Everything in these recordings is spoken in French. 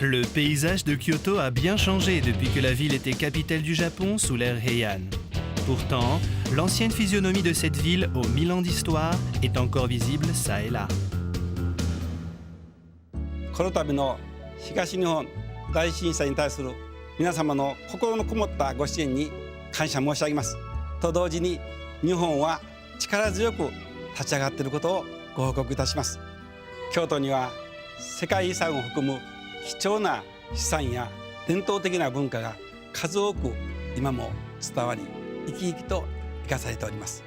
Le paysage de Kyoto a bien changé depuis que la ville était capitale du Japon sous l'ère Heian. Pourtant, l'ancienne physionomie de cette ville aux 1000 ans d'histoire est encore visible çà et là. この度の東日本大震災に対する皆様の心のこもったご支援に感謝申し上げます。と同時に日本は力強く立ち上がっていることをご報告いたします。京都には世界遺産を含む貴重な資産や伝統的な文化が数多く今も伝わり生き生きと生かされております。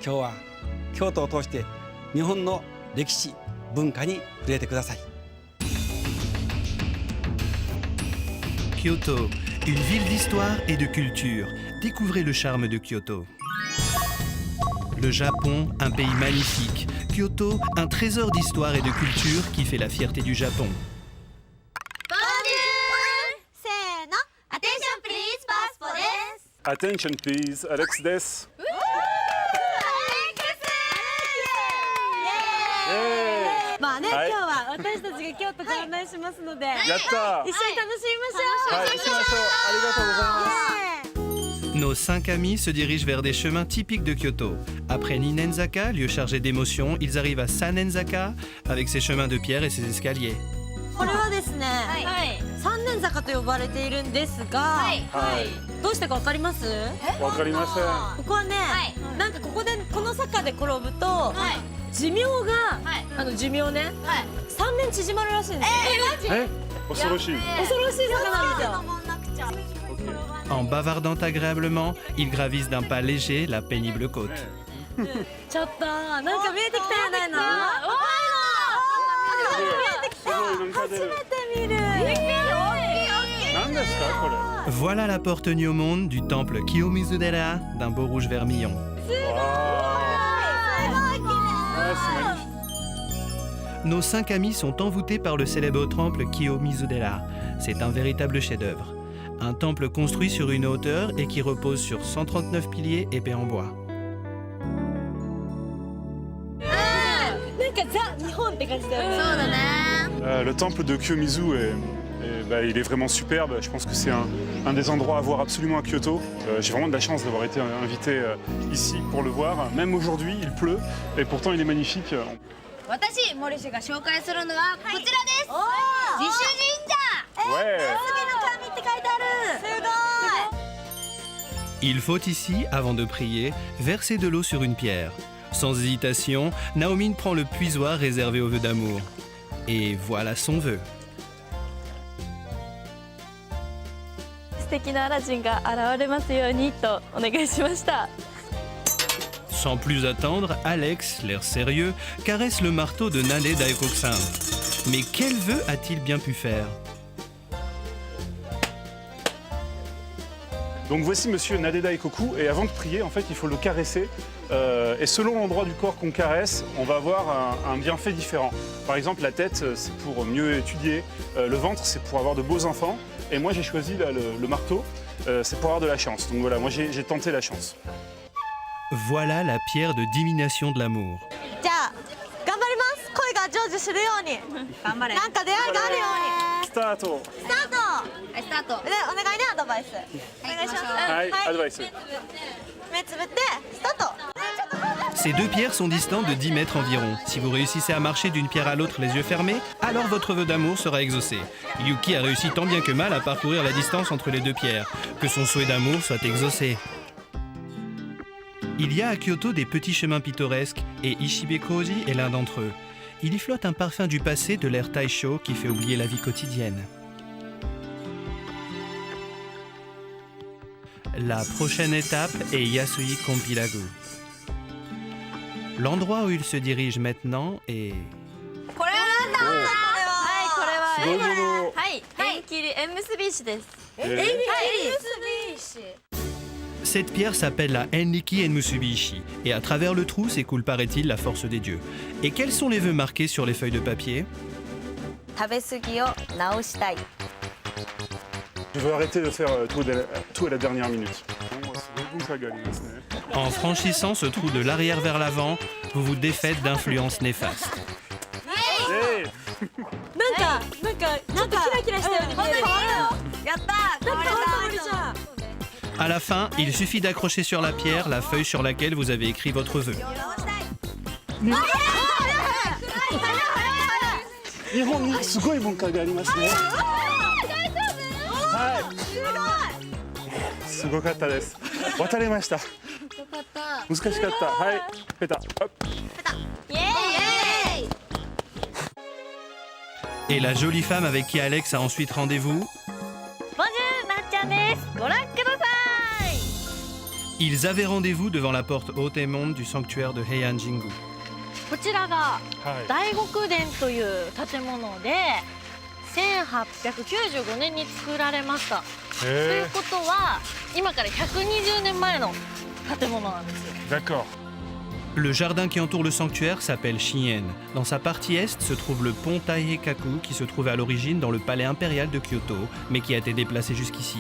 今日は京都を通して日本の歴史文化に触れてください。 Kyoto, une ville d'histoire et de culture. Découvrez le charme de Kyoto. Le Japon, un pays magnifique. Kyoto, un trésor d'histoire et de culture qui fait la fierté du Japon. Attention please, Alex des. まあね、はい今日は私たちが京都ご案内しますので、やったー。一緒に楽しみましょう。はい、行きましょう。ありがとうございます。 Nos 5 amis se dirigent vers des chemins typiques de Kyoto. Après Ninenzaka, lieu chargé d'émotions, ils arrivent à Sanenzaka avec ses chemins de pierre et ses escaliers. これはですね、三年坂と呼ばれているんですが、どうしてかわかります？わかりません。ここはね、なんかここでこの坂で転ぶと、寿命が、寿命ね、3年縮まるらしいんですよ。え、恐ろしい。恐ろしい坂なんですよ。 En bavardant agréablement, ils gravissent d'un pas léger la pénible côte. ちょっとなんか見えてきたやないの？初めて見る。何ですかこれ？ Voilà la porte nue au monde du temple Kiyomizu-dera d'un beau rouge vermillon. あ、すごい。 Nos 5 amis sont envoûtés par le célèbre temple Kiyomizu-dera. C'est un véritable chef-d'œuvre. Un temple construit sur une hauteur et qui repose sur 139 piliers épais en bois. なんかザ日本って感じだよね。そうだね。Le temple de Kiyomizu il est vraiment superbe. Je pense que c'est un des endroits à voir absolument à Kyoto. J'ai vraiment de la chance d'avoir été invité ici pour le voir. Même aujourd'hui, il pleut et pourtant il est magnifique. 私、森氏が紹介するのはこちらです。自主神社。 Ouais. 神って書いてある。すごい。 Il faut ici, avant de prier, verser de l'eau sur une pierre. Sans hésitation, Naomi prend le puisoir réservé aux vœux d'amour. Et voilà son vœu. 素敵なアラジンが現れますようにとお願いしました。 Sans plus attendre, Alex, l'air sérieux, caresse le marteau de Nane Daikoku-san. Mais quel vœu a-t-il bien pu faire? Donc voici Monsieur Nadeda Ikoku et avant de prier, en fait, il faut le caresser. Et selon l'endroit du corps qu'on caresse, on va avoir un bienfait différent. Par exemple, la tête, c'est pour mieux étudier. Le ventre, c'est pour avoir de beaux enfants. Et moi, j'ai choisi là, le marteau, c'est pour avoir de la chance. Donc voilà, moi, j'ai tenté la chance. Voilà la pierre de divination de l'amour. じゃあ頑張ります。恋が成就するように。頑張れ。なんか出会いがあるように。 スタート。スタート。はい、スタート。でお願いねアドバイス。お願いします。はい、アドバイス。目つぶってスタート。 Ces deux pierres sont distantes de 10 mètres environ. Si vous réussissez à marcher d'une pierre à l'autre les yeux fermés, alors votre vœu d'amour sera exaucé. Yuki a réussi tant bien que mal à parcourir la distance entre les deux pierres. Que son souhait d'amour soit exaucé. Il y a à Kyoto des petits chemins pittoresques et Ishibekoji est l'un d'entre eux. Il y flotte un parfum du passé de l'ère Taisho qui fait oublier la vie quotidienne. La prochaine étape est Yasui Kompilagu. L'endroit où il se dirige maintenant est... これはなんだ。はい、これはすごいもの。はい縁切り縁結び石です。 Cette pierre s'appelle la Enriki Enmusubi-ishi et à travers le trou s'écoule, paraît-il, la force des dieux. Et quels sont les vœux marqués sur les feuilles de papier? 食べ過ぎを直したい。 Je veux arrêter de faire tout à la dernière minute. En franchissant ce trou de l'arrière vers l'avant, vous vous défaites d'influences néfastes. Hey なんかちょっとキラキラしたように見える。やったー、なんか変われ森ちゃん。 À la fin, il suffit d'accrocher sur la pierre la feuille sur laquelle vous avez écrit votre vœu. 日本にすごい文化がありますね。はい。すごかったです。渡れました。難しかった。はい。ペタ。あ Et la jolie femme avec qui Alex a ensuite rendez-vous, ボンジュール、なっちゃんです。ご覧ください。 ils avaient rendez-vous devant la porte haute et monde du sanctuaire de Heian-Jingu. こちらがはい。大極殿という建物で1895年に作られました。というへことは今から120年前の建物なんですよ。え。D'accord. Le jardin qui entoure le sanctuaire s'appelle Shien. Dans sa partie est se trouve le pont Taihekaku qui se trouvait à l'origine dans le palais impérial de Kyoto, mais qui a été déplacé jusqu'ici.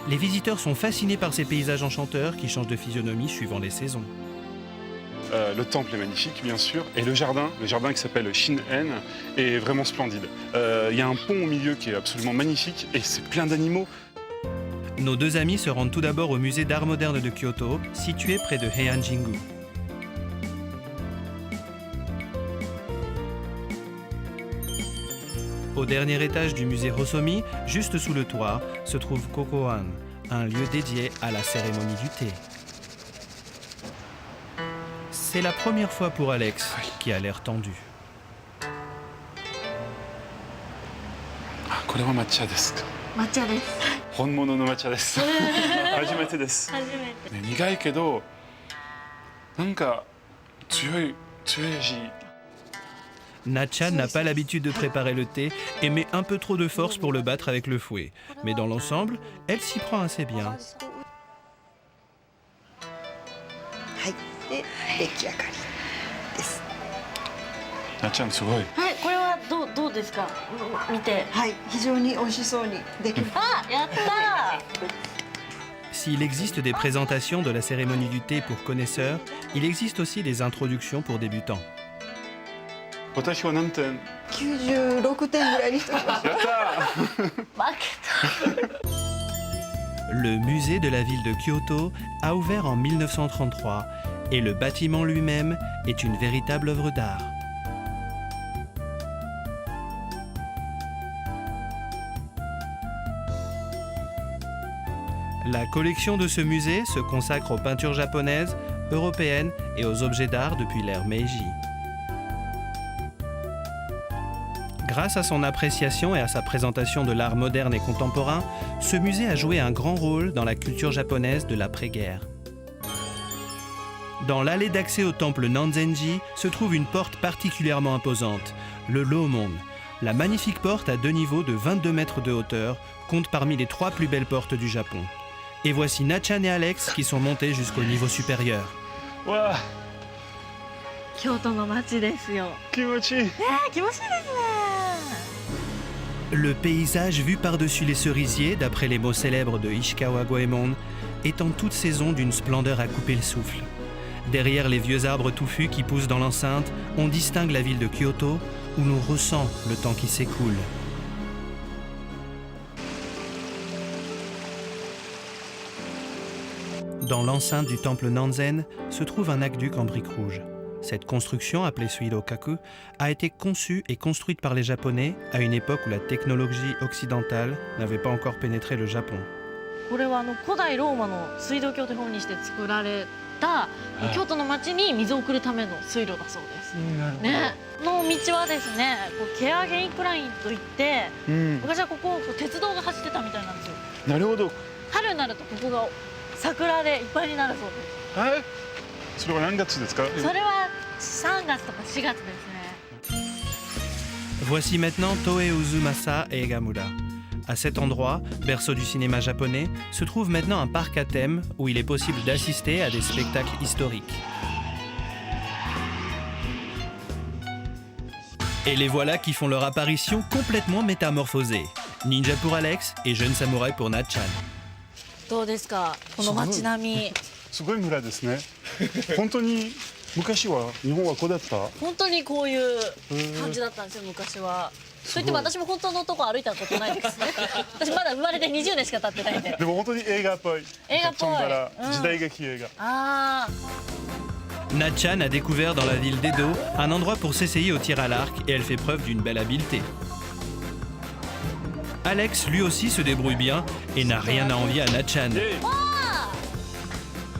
Les visiteurs sont fascinés par ces paysages enchanteurs qui changent de physionomie suivant les saisons. Le temple est magnifique, bien sûr, et le jardin qui s'appelle Shin-en, est vraiment splendide. Il y a un pont au milieu qui est absolument magnifique, et c'est plein d'animaux. Nos deux amis se rendent tout d'abord au musée d'art moderne de Kyoto, situé près de Heian-Jingu. Au dernier étage du musée Hosomi, juste sous le toit, se trouve Kokoan, un lieu dédié à la cérémonie du thé. C'est la première fois pour Alex, qui a l'air tendu. あ、これは抹茶ですか。抹茶です。本物の抹茶です。初めてです。初めて。ね、苦いけど、なんか強い味。 Natchan n'a pas l'habitude de préparer le thé et met un peu trop de force pour le battre avec le fouet. Mais dans l'ensemble, elle s'y prend assez bien. はいで出来上がりですなっちゃんすごい。はい、これはどうですか。見て。はい非常に美味しそうにできまあ、やったー。 S'il existe des présentations de la cérémonie du thé pour connaisseurs, il existe aussi des introductions pour débutants. 私は何点？ 96点ぐらいにしてますやったー。負けた。 Le musée de la ville de Kyoto a ouvert en 1933 et le bâtiment lui-même est une véritable œuvre d'art. La collection de ce musée se consacre aux peintures japonaises, européennes et aux objets d'art depuis l'ère Meiji. Grâce à son appréciation et à sa présentation de l'art moderne et contemporain, ce musée a joué un grand rôle dans la culture japonaise de l'après-guerre. Dans l'allée d'accès au temple Nanzenji se trouve une porte particulièrement imposante, le Lomon. La magnifique porte à 2 niveaux de 22 mètres de hauteur compte parmi les 3 plus belles portes du Japon. Et voici Natchan et Alex qui sont montés jusqu'au niveau supérieur. わあ、京都の街ですよ。気持ちいい。気持ちいいですね。 Le paysage vu par-dessus les cerisiers, d'après les mots célèbres de Ishikawa Goemon, est en toute saison d'une splendeur à couper le souffle. Derrière les vieux arbres touffus qui poussent dans l'enceinte, on distingue la ville de Kyoto, où l'on ressent le temps qui s'écoule. Dans l'enceinte du temple Nanzen se trouve un aqueduc en briques rouges. Cette construction, appelée Suidokaku, a été conçue et construite par les Japonais à une époque où la technologie occidentale n'avait pas encore pénétré le Japon. これは古代ローマの水道橋という風にして作られた、京都の町に水を送るための水路だそうです。ね、の道はですね、ケアゲイクラインといって、昔はここ鉄道が走ってたみたいなんですよ。なるほど。春になるとここが桜でいっぱいになるそうです。はい。それは何月ですか？それは3月とか4月ですね。 Voici maintenant Toei Uzumasa et Egamura. À cet endroit, berceau du cinéma japonais, se trouve maintenant un parc à thème où il est possible d'assister à des spectacles historiques. Et les voilà qui font leur apparition complètement métamorphosés. Ninja pour Alex et jeune samouraï pour Natchan. どうですか、この街並み。すごい村ですね。本当に昔は日本はこうだった？本当にこういう感じだったんですよ、昔は。といっても私も本当のとこ歩いたことないですね。私まだ生まれて20年しか経ってないんで。でも本当に映画っぽい。映画っぽい。チャンバラ、時代劇映画。ああ。Natchan a découvert dans la ville d'Edo un endroit pour s'essayer au tir à l'arc et elle fait preuve d'une belle habileté. Alex lui aussi se débrouille bien et n'a rien à envier à Natchan.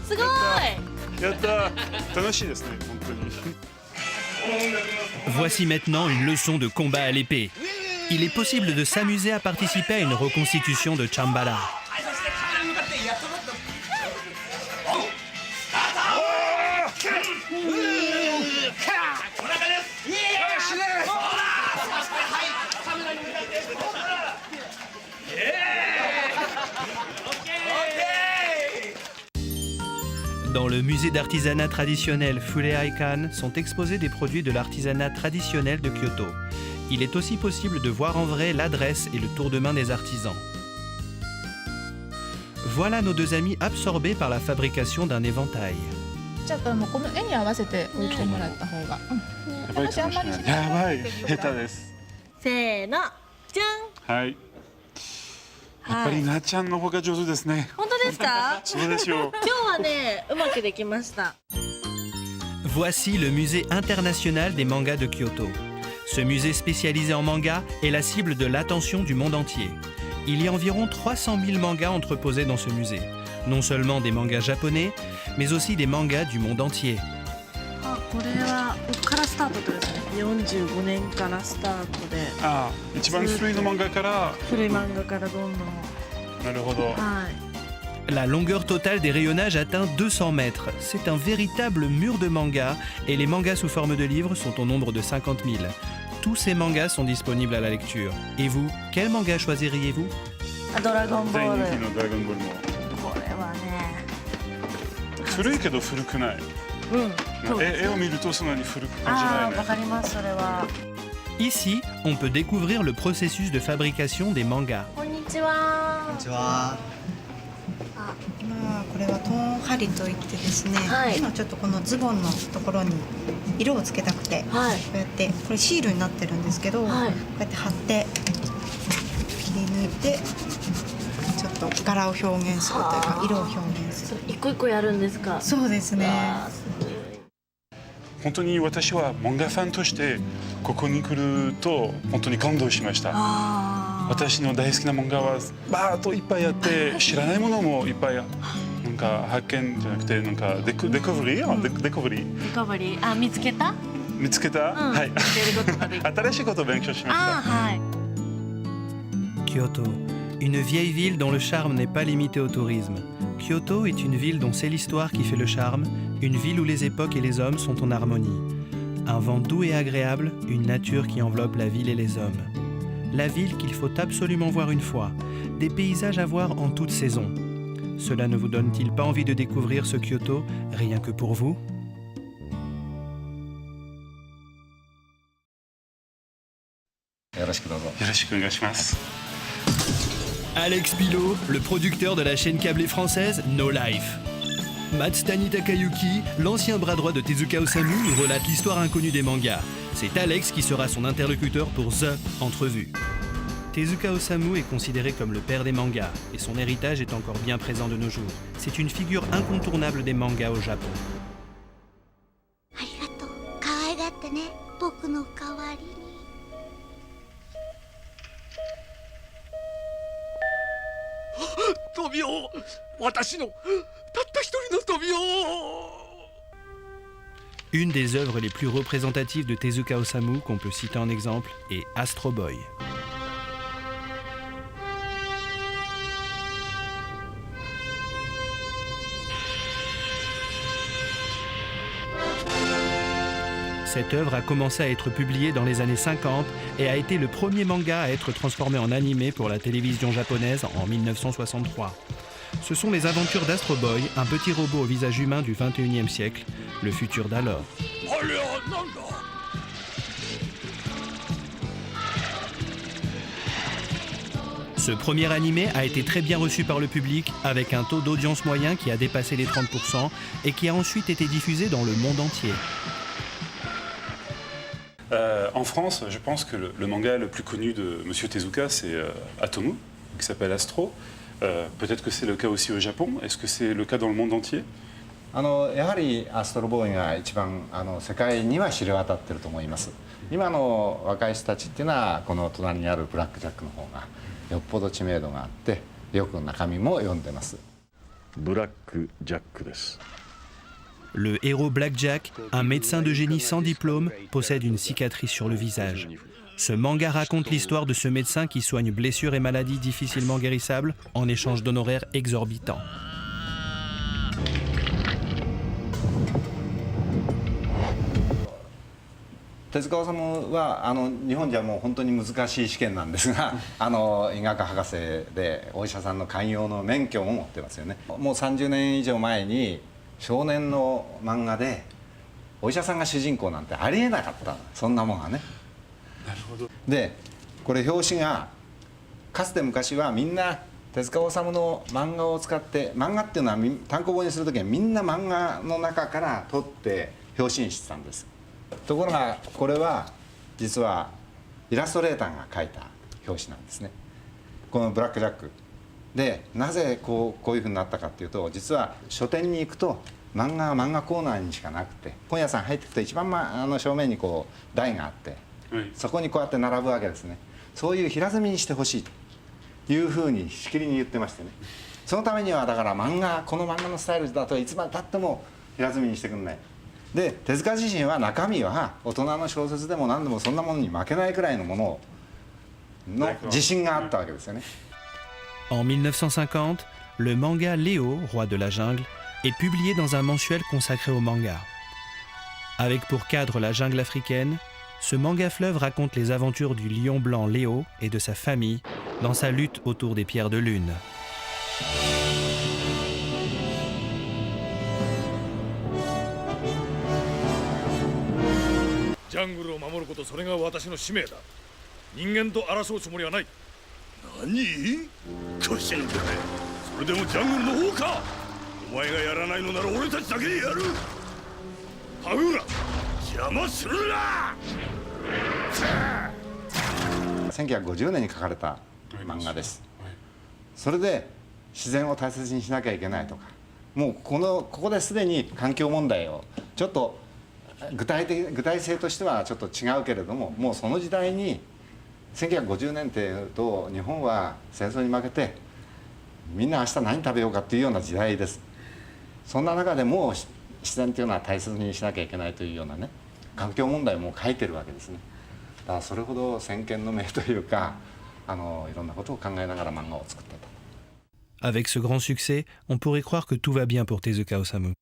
すごい。やったー。楽しいですね、本当に。Voici maintenant une leçon de combat à l'épée. Il est possible de s'amuser à participer à une reconstitution de Chambala. Dans le musée d'artisanat traditionnel Fureaikan sont exposés des produits de l'artisanat traditionnel de Kyoto. Il est aussi possible de voir en vrai l'adresse et le tour de main des artisans. Voilà nos deux amis absorbés par la fabrication d'un éventail. ちょっともうこの絵に合わせて置いてもらった方が。やばいかもしれない。やばい、下手です。せーの、じゃん。はい。やっぱりなっちゃんの方が上手ですね。本当ですか？そうですよ。今日はね、うまくできました。 Voici le musée international des mangas de Kyoto. Ce musée spécialisé en manga est la cible de l'attention du monde entier. Il y a environ 300 000 mangas entreposés dans ce musée. Non seulement des mangas japonais, mais aussi des mangas du monde entier. あ、これはここからスタートってことですね。45年からスタートで。ああ、一番古いの漫画から。古い漫画からどんどん。なるほど。はい。 La longueur totale des rayonnages atteint 200 mètres. C'est un véritable mur de mangas et les mangas sous forme de livres sont au nombre de 50 000. Tous ces mangas sont disponibles à la lecture. Et vous, quel manga choisiriez-vous? ドラゴンボール。大人気のドラゴンボールも。これはね。古いけど古くない。うん。絵を見るとそんなに古く感じないね。ああ、わかりますそれは。 Ici, on peut découvrir le processus de fabrication des mangas. こんにちは。こんにちは。まあこれはトーン貼りといってですね、はい今ちょっとこのズボンのところに色をつけたくて、はいこうやってこれシールになってるんですけど、はいこうやって貼って切り抜いてちょっと柄を表現するというか色を表現する。一個一個やるんですか。そうですね。あーすごい。本当に私は漫画ファンとしてここに来ると本当に感動しました。私の大好きな漫画はバーッといっぱいあって知らないものもいっぱいなんか発見じゃなくてなんかデコブリーリカバリー。あ、見つけた？見つけた、はい。見つけることができる。新しいことを勉強しました。あ、はい。 Kyoto, une vieille ville dont le charme n'est pas limité au tourisme. Kyoto est une ville dont c'est l'histoire qui fait le charme, une ville où les époques et les hommes sont en harmonie. Un vent doux et agréable, une nature qui enveloppe la ville et les hommes. La ville qu'il faut absolument voir une fois, des paysages à voir en toute saison. Cela ne vous donne-t-il pas envie de découvrir ce Kyoto, rien que pour vous? Alex Pilot, le producteur de la chaîne câblée française No Life. Matsutani Takayuki, l'ancien bras droit de Tezuka Osamu, nous relate l'histoire inconnue des mangas. C'est Alex qui sera son interlocuteur pour The Entrevue. Tezuka Osamu est considéré comme le père des mangas et son héritage est encore bien présent de nos jours. C'est une figure incontournable des mangas au Japon. ありがとう。可愛がってね。僕の代わりに。トビオ、私のたった一人のトビオ。 Une des œuvres les plus représentatives de Tezuka Osamu qu'on peut citer en exemple est Astro Boy. Cette œuvre a commencé à être publiée dans les années 50 et a été le premier manga à être transformé en animé pour la télévision japonaise en 1963. Ce sont les aventures d'Astro Boy, un petit robot au visage humain du 21e siècle, le futur d'alors. Ce premier animé a été très bien reçu par le public, avec un taux d'audience moyen qui a dépassé les 30% et qui a ensuite été diffusé dans le monde entier. En France, je pense que le manga le plus connu de Monsieur Tezuka, c'est Atomu, qui s'appelle Astro. Peut-être que c'est le cas aussi au Japon. Est-ce que c'est le cas dans le monde entier? やはりアストロボーイが一番世界には知れ渡ってると思います。今の若い人たちっていうのはこの隣にあるブラックジャックの方がよっぽど知名度があってよく中身も読んでます。ブラックジャックです。Le héros Blackjack, un médecin de génie sans diplôme, possède une cicatrice sur le visage. Ce manga raconte l'histoire de ce médecin qui soigne blessures et maladies difficilement guérissables en échange d'honoraires exorbitants. Tezuka Osamu は日本じゃもう本当に難しい試験なんですが医学博士でお医者さんの寛容の免許も持ってますよね。もう30年以上前に少年の漫画でお医者さんが主人公なんてありえなかった、そんなもんがね。なるほど。でこれ表紙がかつて昔はみんな手塚治虫の漫画を使って漫画っていうのは単行本にする時はみんな漫画の中から取って表紙にしてたんです。ところがこれは実はイラストレーターが描いた表紙なんですね。このブラックジャックでなぜこういうふうになったかっていうと、実は書店に行くと漫画は漫画コーナーにしかなくて、本屋さん入っていくと一番、正面にこう台があって、そこにこうやって並ぶわけですね。そういう平積みにしてほしいというふうにしきりに言ってましてね。そのためにはだからこの漫画のスタイルだといつまでたっても平積みにしてくんない。で手塚自身は中身は大人の小説でも何でもそんなものに負けないくらいのものの自信があったわけですよね。En 1950, le manga Léo, roi de la jungle, est publié dans un mensuel consacré au manga. Avec pour cadre la jungle africaine, ce manga fleuve raconte les aventures du lion blanc Léo et de sa famille dans sa lutte autour des pierres de lune. ジャングルを守ること、それが私の使命だ。人間と争うつもりはない。何？こしんでね。それでもジャングルの方か。お前がやらないのなら俺たちだけでやる。ハグラ、邪魔するな。1950年に書かれた漫画です。それで自然を大切にしなきゃいけないとか、もうここですでに環境問題をちょっと具体性としてはちょっと違うけれども、もうその時代に1950年っていうと日本は戦争に負けてみんな明日何食べようかっていうような時代です。そんな中でも自然というのは大切にしなきゃいけないというようなね、環境問題も書いてるわけですね。だからそれほど先見の明というかいろんなことを考えながら漫画を作ったと。Avec ce grand succès, on pourrait croire que tout va bien pour Tezuka Osamu.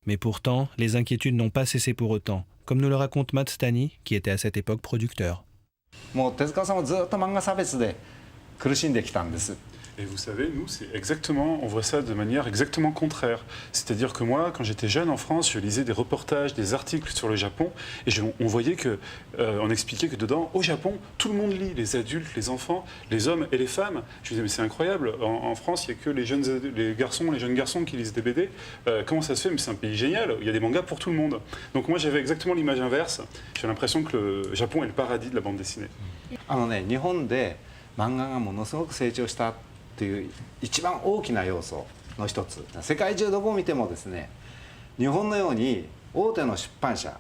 Mais pourtant, les inquiétudes n'ont pas cessé pour autant, comme nous le raconte Matsutani, qui était à cette époque producteur. もう手塚さんはずっと漫画差別で苦しんできたんです。 Et vous savez, nous, c'est exactement, on voit ça de manière exactement contraire. C'est-à-dire que moi, quand j'étais jeune en France, je lisais des reportages, des articles sur le Japon, et on voyait que, on expliquait que dedans, au Japon, tout le monde lit, les adultes, les enfants, les hommes et les femmes. Je me disais, mais c'est incroyable, en France, il n'y a que les jeunes garçons qui lisent des BD. Comment ça se fait? Mais c'est un pays génial, il y a des mangas pour tout le monde. Donc moi, j'avais exactement l'image inverse. J'ai l'impression que le Japon est le paradis de la bande dessinée. 日本で漫画がものすごく成長したという一番大きな要素の一つ、世界中どこを見てもですね、日本のように大手の出版社、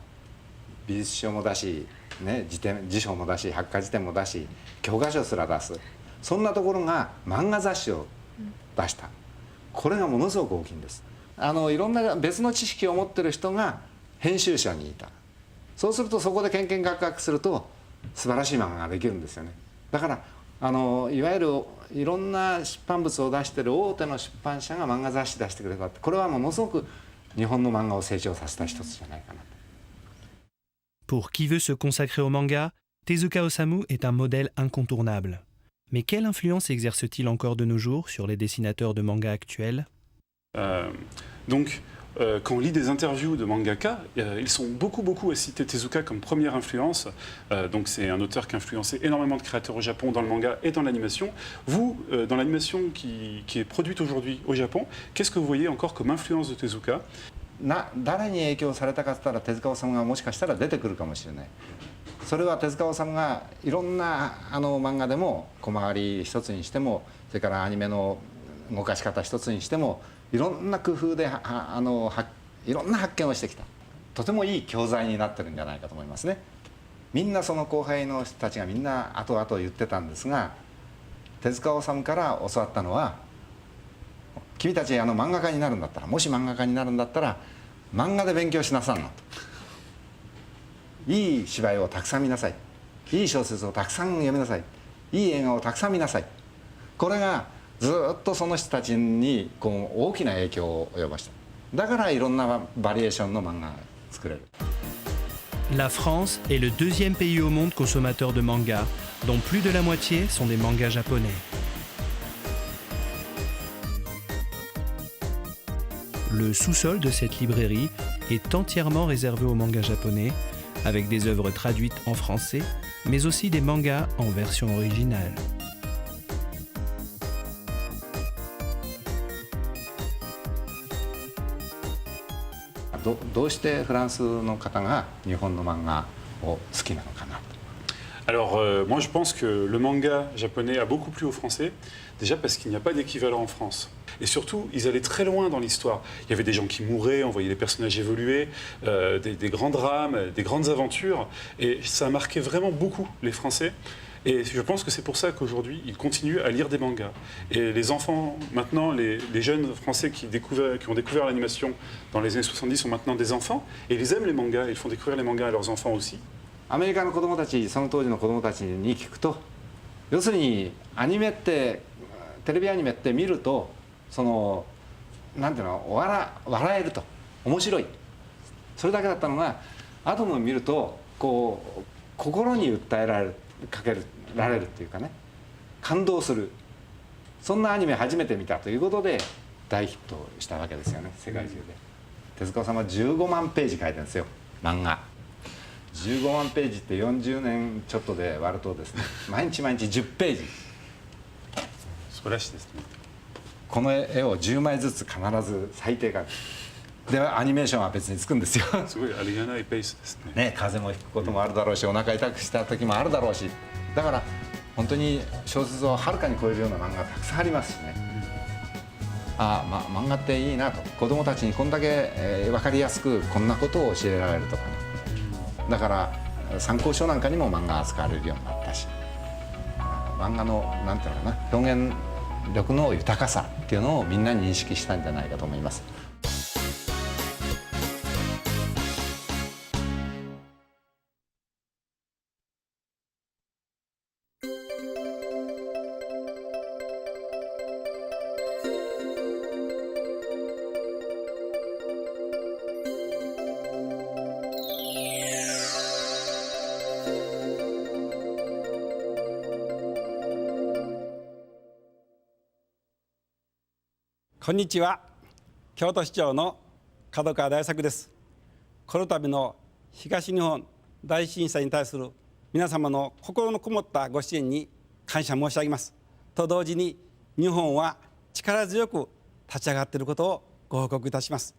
美術書も出し、辞書も出し、百科事典も出し、教科書すら出す、そんなところが漫画雑誌を出した、これがものすごく大きいんです。いろんな別の知識を持ってる人が編集者にいた。そうするとそこでけんけんがくがくすると素晴らしい漫画ができるんですよね。だからいわゆるいろんな出版物を出している大手の出版社が漫画雑誌出してくれたって、これはものすごく日本の漫画を成長させた一つじゃないかなと。Pour qui veut se consacrer au manga, Tezuka Osamu est un modèle incontournable. Mais quelle influence exerce-t-il encore de nos jours sur les dessinateurs de manga actuels? Quand on lit des interviews de mangaka, ils sont beaucoup à citer Tezuka comme première influence. Donc c'est un auteur qui a influencé énormément de créateurs au Japon dans le manga et dans l'animation. Vous, dans l'animation qui est produite aujourd'hui au Japon, qu'est-ce que vous voyez encore comme influence de Tezuka? 誰に影響されたかって言ったら手塚治虫がもしかしたら出てくるかもしれない。それは手塚治虫がいろんな漫画でも小回り一つにしても、それからアニメの動かし方一つにしてもいろんな工夫でいろんな発見をしてきた。とてもいい教材になってるんじゃないかと思いますね。みんなその後輩の人たちがみんな後々言ってたんですが、手塚治虫から教わったのは、君たち漫画家になるんだったら、もし漫画家になるんだったら漫画で勉強しなさんなと。いい芝居をたくさん見なさい、いい小説をたくさん読みなさい、いい映画をたくさん見なさい。これがずっとその人たちに大きな影響を及ぼした。だからいろんなバリエーションの漫画が作れる。La France est le deuxième pays au monde consommateur de mangas, dont plus de la moitié sont des mangas japonais. Le sous-sol de cette librairie est entièrement réservé aux mangas japonais, avec des œuvres traduites en français, mais aussi des mangas en version originale. どうしてフランスの方が日本の漫画を好きなのかなと。Alors, moi je pense que le manga japonais a beaucoup plu aux Français, déjà parce qu'il n'y a pas d'équivalent en France. Et surtout, ils allaient très loin dans l'histoire. Il y avait des gens qui mouraient, on voyait les personnages évoluer, des grands drames, des grandes aventures. Et ça a marqué vraiment beaucoup les Français. Et je pense que c'est pour ça qu'aujourd'hui, ils continuent à lire des mangas. Et les enfants, maintenant, les jeunes Français qui ont découvert l'animation dans les années 70 sont maintenant des enfants. Et ils aiment les mangas, ils font découvrir les mangas à leurs enfants aussi. アメリカの子供たち、その当時の子供たちに聞くと、要するにアニメって、テレビアニメって見ると、なんていうの、笑えると、面白い、それだけだったのが、後の見ると心に訴えられるっていうかね、感動する、そんなアニメ初めて見たということで大ヒットしたわけですよね、世界中で。手塚さんは15万ページ書いてるんですよ、漫画。15万ページって40年ちょっとで割るとですね、毎日10ページ。素晴らしいですね。この絵を10枚ずつ必ず最低描く。でアニメーションは別につくんですよ。すごいありがないペースですね。風邪もひくこともあるだろうし、お腹痛くした時もあるだろうし、だから本当に小説をはるかに超えるような漫画がたくさんありますしね。漫画っていいなと、子供たちにこんだけ、分かりやすくこんなことを教えられるとかね。だから参考書なんかにも漫画が使われるようになったし、漫画のなんていうのかな、表現力の豊かさっていうのをみんなに認識したんじゃないかと思います。こんにちは、京都市長の門川大作です。この度の東日本大震災に対する皆様の心のこもったご支援に感謝申し上げます。と同時に日本は力強く立ち上がっていることをご報告いたします。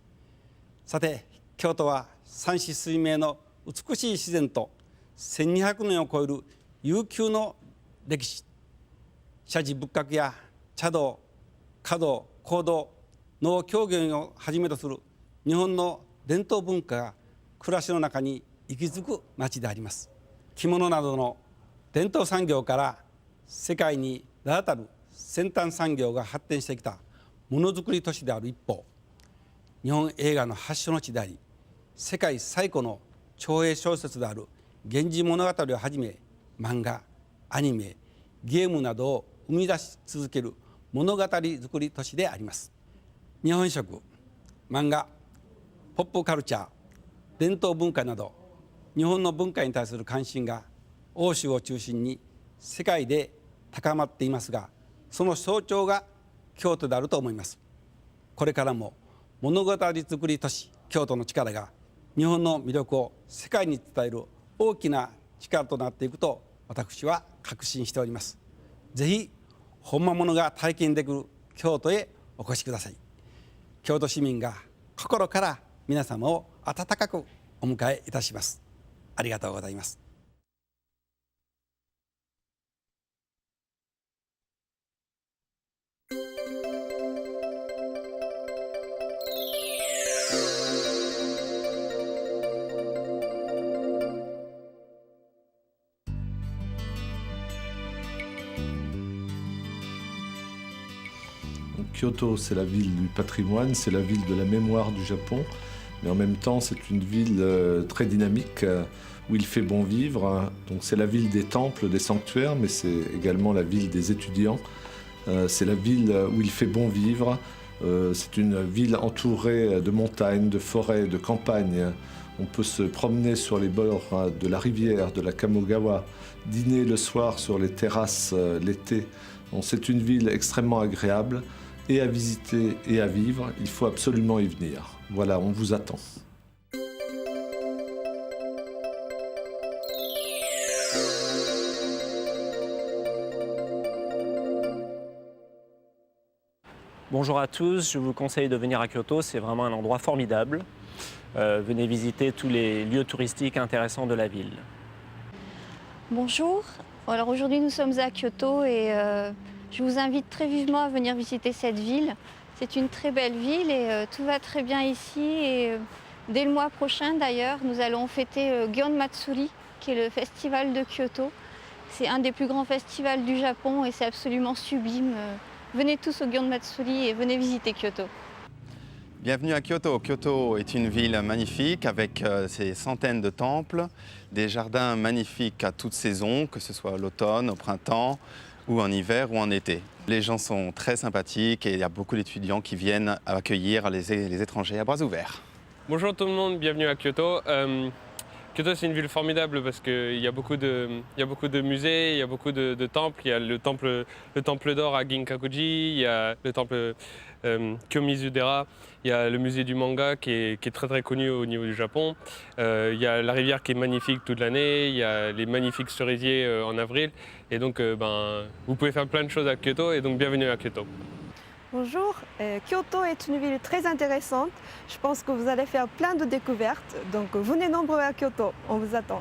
さて、京都は山紫水明の美しい自然と1200年を超える悠久の歴史、社寺仏閣や茶道、華道、香道、能狂言をはじめとする日本の伝統文化が暮らしの中に息づく町であります。着物などの伝統産業から世界に名だたる先端産業が発展してきたものづくり都市である一方、日本映画の発祥の地であり、世界最古の長編小説である源氏物語をはじめ、漫画、アニメ、ゲームなどを生み出し続ける物語作り都市であります。日本食、漫画、ポップカルチャー、伝統文化など日本の文化に対する関心が欧州を中心に世界で高まっていますが、その象徴が京都であると思います。これからも物語作り都市京都の力が日本の魅力を世界に伝える大きな力となっていくと私は確信しております。ぜひ本間物が体験できる京都へお越しください。京都市民が心から皆様を温かくお迎えいたします。ありがとうございます。Kyoto, c'est la ville du patrimoine, c'est la ville de la mémoire du Japon, mais en même temps, c'est une ville très dynamique où il fait bon vivre. Donc c'est la ville des temples, des sanctuaires, mais c'est également la ville des étudiants. C'est la ville où il fait bon vivre. C'est une ville entourée de montagnes, de forêts, de campagnes. On peut se promener sur les bords de la rivière, de la Kamogawa, dîner le soir sur les terrasses l'été. Donc, c'est une ville extrêmement agréable et à visiter et à vivre. Il faut absolument y venir. Voilà, on vous attend. Bonjour à tous, je vous conseille de venir à Kyoto, c'est vraiment un endroit formidable. Venez visiter tous les lieux touristiques intéressants de la ville. Bonjour, alors aujourd'hui nous sommes à Kyoto et je vous invite très vivement à venir visiter cette ville. C'est une très belle ville et tout va très bien ici. Et dès le mois prochain d'ailleurs, nous allons fêter Gion Matsuri, qui est le festival de Kyoto. C'est un des plus grands festivals du Japon et c'est absolument sublime. Venez tous au Gion Matsuri et venez visiter Kyoto. Bienvenue à Kyoto. Kyoto est une ville magnifique avec ses centaines de temples, des jardins magnifiques à toutes saisons, que ce soit l'automne, au printemps, ou en hiver ou en été. Les gens sont très sympathiques et il y a beaucoup d'étudiants qui viennent accueillir les étrangers à bras ouverts. Bonjour tout le monde, bienvenue à Kyoto. Kyoto, c'est une ville formidable parce qu'il y a beaucoup de musées, il y a beaucoup de temples. Il y a le temple d'or à Ginkakuji, il y a le temple Kyomizu-dera, il y a le musée du manga qui est très très connu au niveau du Japon. Il y a la rivière qui est magnifique toute l'année, il y a les magnifiques cerisiers en avril. Et donc vous pouvez faire plein de choses à Kyoto et donc bienvenue à Kyoto. Bonjour, Kyoto est une ville très intéressante. Je pense que vous allez faire plein de découvertes. Donc venez nombreux à Kyoto, on vous attend.